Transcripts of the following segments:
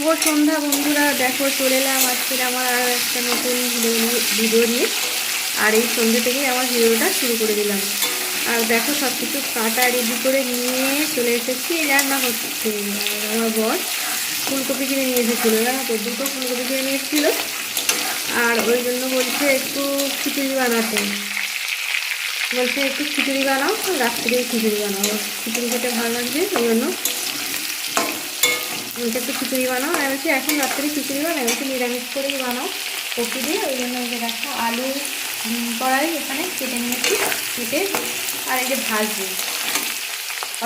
শুভ সন্ধ্যা বন্ধুরা, দেখো চলে এলাম আজকের আমার আর একটা নতুন ভিডিও নিয়ে। আর এই সন্ধ্যে থেকেই আমার ভিডিওটা শুরু করে দিলাম। আর দেখো সব কিছু কাটা রেডি করে নিয়ে চলে এসেছি, রান্না হচ্ছে। আর আমার বর ফুলকপি কিনে নিয়ে এসেছিলো, জানো তো, দুটো ফুলকপি কিনে নিয়ে এসেছিলো। আর ওই জন্য বলছে একটু খিচুড়ি বানাতে, বলছে একটু খিচুড়ি বানাও, রাত্রিরেই খিচুড়ি বানাও, খিচুড়ি খেতে ভালো লাগবে, ওই জন্য বলছে একটু খিচুড়ি বানাও। আমি বলছি এখন রাত্রে খিচুড়ি বানাই, বলছি নিরামিষ করেই বানাও কপি দিয়ে। ওই জন্য ওই যে দেখো আলু কড়াই এখানে কেটে নিয়েছি, কেটে আর এই যে ভাজবো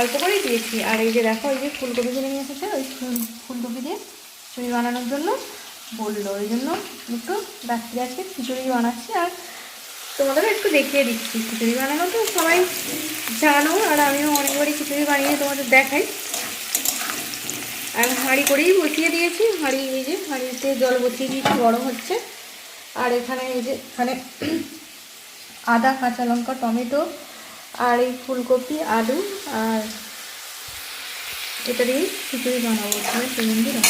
অল্প করেই দিয়েছি। আর এই যে দেখো এই যে ফুলকপি কিনে নিয়ে এসেছে, ওই ফুলকপি দিয়ে খিচুড়ি বানানোর জন্য বললো, ওই জন্য একটু রাত্রে আজকে খিচুড়ি বানাচ্ছি। আর তোমাদেরও একটু দেখিয়ে দিচ্ছি, খিচুড়ি বানানো তো সবাই জানো, আর আমিও অনেকবারই খিচুড়ি বানিয়ে তোমাদের দেখাই। আর হাঁড়ি করেই বসিয়ে দিয়েছি, হাঁড়ি এই যে হাঁড়িতে জল বসিয়ে দিয়েছি, গরম হচ্ছে। আর এখানে এই যে এখানে আদা, কাঁচা লঙ্কা, টমেটো আর এই ফুলকপি, আলু আর এটা দিয়ে খিচুড়ি বানাবো এখানে বন্ধুরা।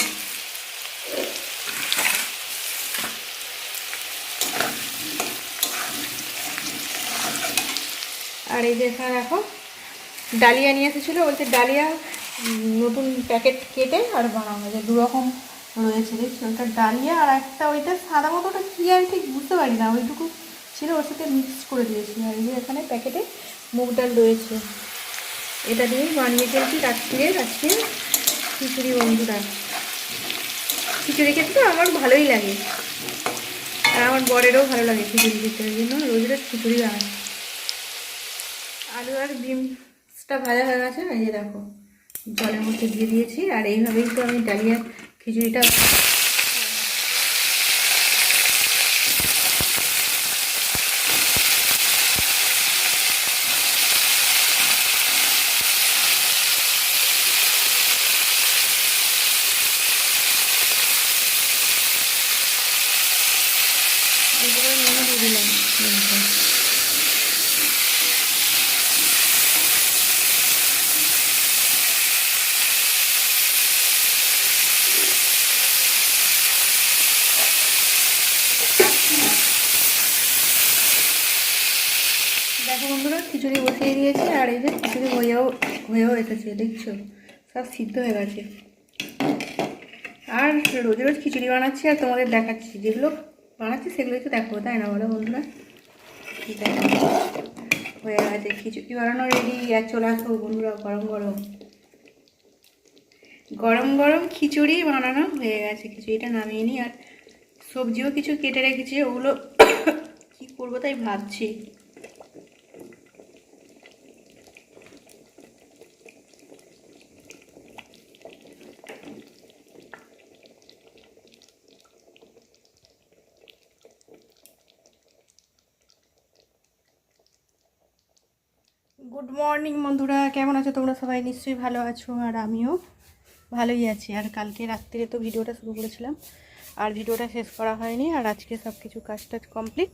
আর এই যে এখানে দেখো ডালিয়া নিয়ে এসেছিলো, বলছে ডালিয়া নতুন প্যাকেট কেটে আর বানানো যায়, দুরকম রয়েছে দেখছি। ওইটা ডালিয়া আর একটা ওইটা সাদা মতোটা কী আমি ঠিক বুঝতে পারি না, ওইটুকু ছিল, ওর সাথে মিক্স করে দিয়েছি। আর এই যে এখানে প্যাকেটে মুগ ডাল রয়েছে, এটা দিয়েই বানিয়ে ফেলছি রাত্রে আজকে খিচুড়ি বন্ধুরা। খিচুড়ি খেতে তো আমার ভালোই লাগে, আর আমার বরেরও ভালো লাগে খিচুড়ি খেতে, ওই জন্য রোজ রোজ খিচুড়ি বানাই। আলু আর বিনসটা ভাজা হয়ে গেছে, এই যে দেখো জলের মধ্যে দিয়ে দিয়েছি। আর এইভাবেই তো আমি ডালিয়া খিচুড়িটা নুন দিয়ে দিলাম। দেখো বন্ধুরা খিচুড়ি বসিয়ে দিয়েছি, আর এই যে খিচুড়ি হয়েও এসেছে, দেখছো সব সিদ্ধ হয়ে গেছে। আর রোজ রোজ খিচুড়ি বানাচ্ছি আর তোমাদের দেখাচ্ছি, যেগুলো বানাচ্ছি সেগুলোই তো দেখো, তাই না বলো বন্ধুরা? হয়ে গেছে খিচুড়ি বানানো রেডি। আর চলে আসো বন্ধুরা, গরম গরম গরম গরম খিচুড়ি বানানো হয়ে গেছে। খিচুড়িটা নামিয়ে নিই, আর সবজিও কিছু কেটে রেখেছি, ওগুলো কি করবো তাই ভাবছি। গুড মর্নিং বন্ধুরা, কেমন আছো তোমরা? সবাই নিশ্চয়ই ভালো আছো, আর আমিও ভালোই আছি। আর কালকে রাত্রিরে তো ভিডিওটা শুরু করেছিলাম, আর ভিডিওটা শেষ করা হয়নি। আর আজকে সব কিছু কাজ টাজ কমপ্লিট,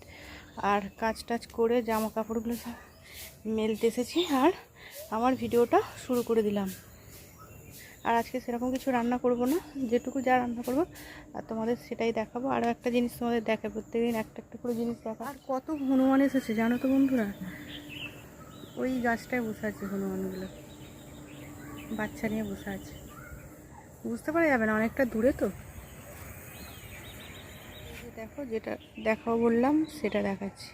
আর কাজ টাজ করে জামা কাপড়গুলো সব মেলতে এসেছি, আর আমার ভিডিওটা শুরু করে দিলাম। আর আজকে সেরকম কিছু রান্না করব না, যেটুকু যা রান্না করব আর তোমাদের সেটাই দেখাবো। আরও একটা জিনিস তোমাদের দেখাবো, প্রত্যেকদিন একটা একটা করে জিনিস দেখা। আর কত হনুমান এসেছে জানো তো বন্ধুরা, ওই গাছটায় বসে আছে হনুমানগুলো, বাচ্চা নিয়ে বসে আছে, বুঝতে পারা যাবে না, অনেকটা দূরে তো। দেখো যেটা দেখাও বললাম সেটা দেখাচ্ছি।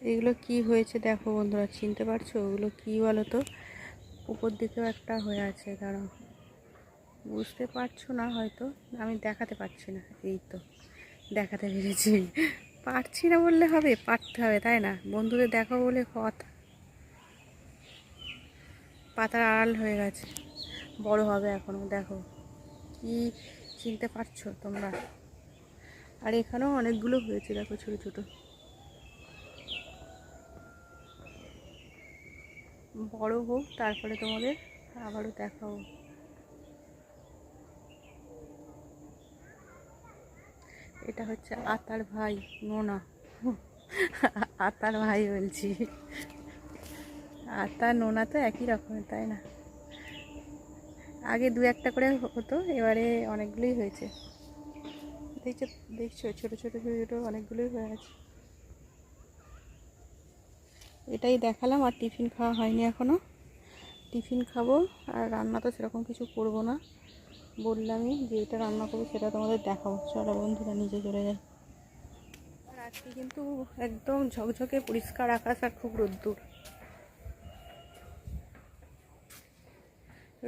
এগুলো কি হয়েছে দেখো বন্ধুরা, চিনতে পারছো? ওগুলো কি বলো তো? উপর দিকেও একটা হয়ে আছে, দাঁড়াও, বুঝতে পারছো না হয়তো, আমি দেখাতে পারছি না। এই তো দেখাতে পেরেছি, পারছি না বললে হবে, পারতে হবে তাই না? বন্ধুদের দেখো বলে কথা। পাতার আড়াল হয়ে গেছে, বড় হবে এখনও, দেখো কি চিনতে পারছো তোমরা? আর এখানেও অনেকগুলো হয়েছে দেখো, ছোট ছোট। বড় হোক তারপরে তোমাদের আবারও দেখাবো। এটা হচ্ছে আতার ভাই নোনা, আতার ভাই বলছি, আতা নোনা তো একই রকমের তাই না? আগে 2-1টা করে হতো, এবারে অনেকগুলোই হয়েছে। দেখছো ছোটো ছোটো ছোটো ছোটো অনেকগুলোই হয়ে আছে। এটাই দেখালাম, আর টিফিন খাওয়া হয়নি এখনও। টিফিন খাবো, আর রান্না তো সেরকম কিছু করব না, বললামই যে এটা রান্না করবো সেটা তোমাদের দেখাবো। চলো বন্ধুরা নিচে চলে যাই। আর আজকে কিন্তু একদম ঝকঝকে পরিষ্কার আকাশ আর খুব রোদ্দুর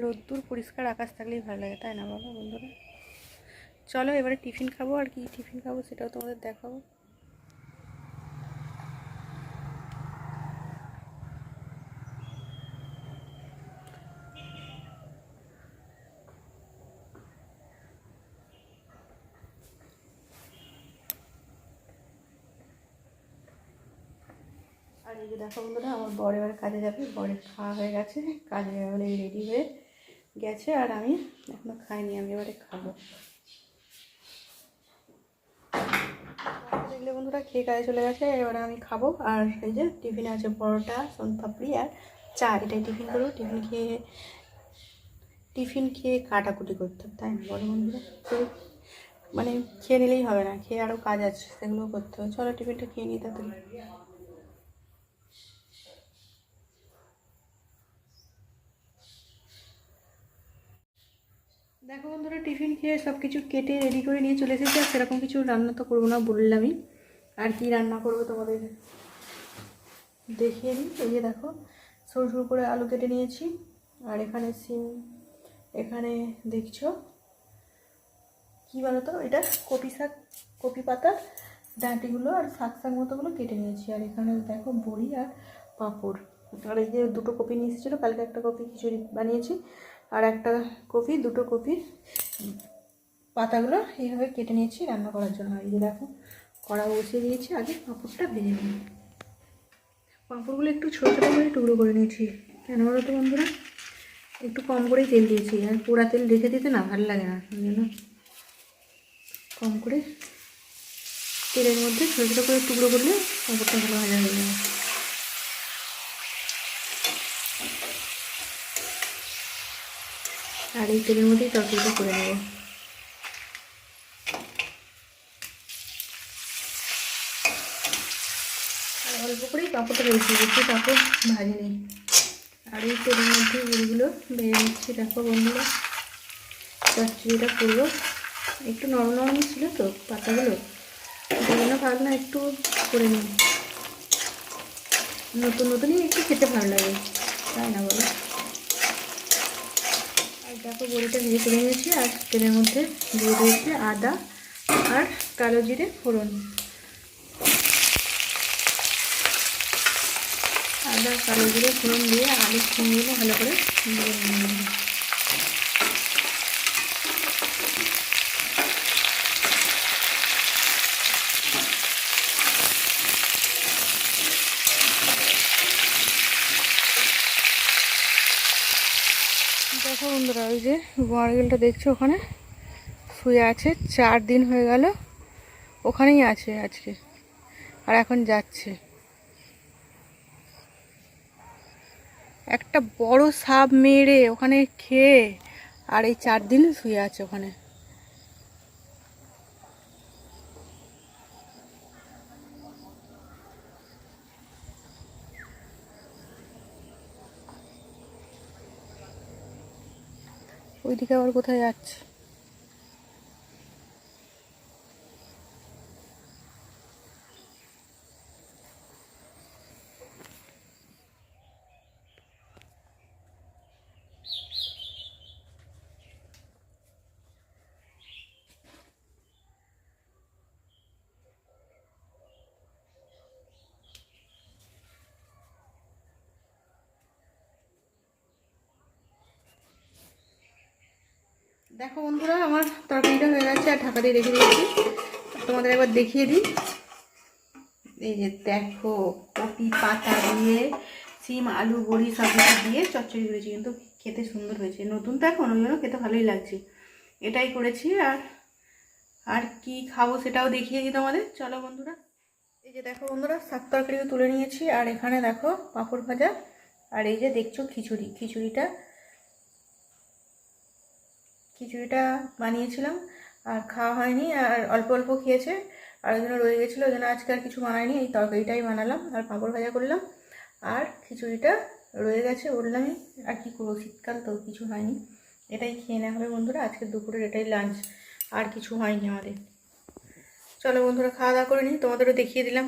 রোদ্দুর পরিষ্কার আকাশ থাকলেই ভালো লাগে, তাই না বলো বন্ধুরা? চলো এবারে টিফিন খাবো, আর কি টিফিন খাবো সেটাও তোমাদের দেখাবো। আর এই যে দেখো বন্ধুরা, আমার বর এবার কাজে যাবে, বরের খাওয়া হয়ে গেছে, কাজে যাবে বলে রেডি হয়ে গেছে, আর আমি এখনো খাইনি, আমি এবারে খাবো। দেখলে বন্ধুরা খেয়ে কাজে চলে গেছে, এবারে আমি খাবো। আর এই যে টিফিনে আছে পরোটা, সোনপাপড়ি আর চা, এটাই টিফিন করবো। টিফিন খেয়ে কাটাকুটি করতে হবে, তাই না বলো বন্ধুরা? তো মানে খেয়ে নিলেই হবে না, খেয়ে আরও কাজ আছে, সেগুলোও করতে হবে। চলো টিফিনটা খেয়ে নিই তাড়াতাড়ি। দেখো বন্ধুরা, টিফিন খেয়ে সব কিছু কেটে রেডি করে নিয়ে চলে এসেছি। আর সেরকম কিছু রান্না তো করবো না, বললামই। আর কি রান্না করবো তোমাদের দেখিয়ে দিই। এই যে দেখো, সরু সরু করে আলু কেটে নিয়েছি, আর এখানে সিম, এখানে দেখছো কী বলো তো, এটা কপি শাক, কপি পাতা ডাঁটিগুলো আর শাক শাক মতোগুলো কেটে নিয়েছি। আর এখানে দেখো বড়ি আর পাঁপড়। আর এই যে 2টো কপি নিয়ে এসেছিলো, কালকে একটা কপি খিচুড়ি বানিয়েছি, আর একটা কপি, 2টো কপি পাতাগুলো এইভাবে কেটে নিয়েছি রান্না করার জন্য। এই যে দেখো কড়া বসিয়ে দিয়েছি, আগে পাঁপড়টা ভেজে নিই। পাঁপড়গুলো একটু ছোটো ছোটো করে টুকরো করে নিয়েছি, কেন বলো তো বন্ধুরা? একটু কম করেই তেল দিয়েছি, আর পোড়া তেল রেখে দিতে না ভালো লাগে না, ওই জন্য কম করে তেলের মধ্যে ছোটো ছোটো করে টুকরো করলে পাঁপড়টা ভালো ভাজা হয়ে যাবে। আর এই তেলের মধ্যেই তরকারিটা করে নেব। আর অল্প করেই পাঁপড়টা ভেজেছি, বেশি পাঁপড় ভাজিনি। আর এই তেলের মধ্যে গুঁড়িগুলো ভেজে নিচ্ছি। দেখো বন্ধুরা, চচ্চড়িটা করবো, একটু নরম নরম ছিল তো পাতাগুলো, সেই জন্য ভাবলাম একটু করে নিই। নতুন নতুনই একটু খেতে ভালো লাগে, তাই না বলো? আর দেখো বড়িটা ভেজে তুলে নিয়েছি, আর তেলের মধ্যে দিয়ে দিয়েছি আদা আর কালো জিরে ফোড়ন। আদা কালো জিরে ফোড়ন দিয়ে আলু চিংড়িগুলো ভালো করে ভেজে নিয়ে নেব। দেখো বন্ধুরা, ওই যে বড়গিলটা দেখছো ওখানে শুয়ে আছে, 4 দিন হয়ে গেল ওখানেই আছে আজকে, আর এখন যাচ্ছে। একটা বড় সাপ মেরে ওখানে খেয়ে, আর এই 4 দিন শুয়ে আছে ওখানে। ওইদিকে আবার কোথায় যাচ্ছে? দেখো বন্ধুরা, আমার তরকারিটা হয়ে গেছে, আর ঢাকা দিয়ে রেখে দিয়েছি। তোমাদের একবার দেখিয়ে দিই। এই যে দেখো, কপি পাতা দিয়ে সিম আলু বড়ি সব কিছু দিয়ে চচ্চড়ি করেছি, কিন্তু খেতে সুন্দর হয়েছে। নতুন তো এখন, ওই জন্য খেতে ভালোই লাগছে। এটাই করেছি। আর আর কি খাবো সেটাও দেখিয়ে দিই তোমাদের। চলো বন্ধুরা, এই যে দেখো বন্ধুরা, শাক তরকারিও তুলে নিয়েছি, আর এখানে দেখো পাঁপড় ভাজা, আর এই যে দেখছো খিচুড়িটা খিচুড়িটা বানিয়েছিলাম আর খাওয়া হয়নি, আর অল্প অল্প খেয়েছে, আর ওই জন্য রয়ে গেছিলো। ওই জন্য আজকে আর কিছু বানাইনি, এই তরকারিটাই বানালাম আর পাঁপড় ভাজা করলাম, আর খিচুড়িটা রয়ে গেছে বললামই। আর কি করবো, শীতকাল তো কিছু হয়নি, এটাই খেয়ে নেওয়া হবে বন্ধুরা। আজকে দুপুরের এটাই লাঞ্চ, আর কিছু হয়নি আমাদের। চলো বন্ধুরা, খাওয়া দাওয়া করে নিই, তোমাদেরও দেখিয়ে দিলাম।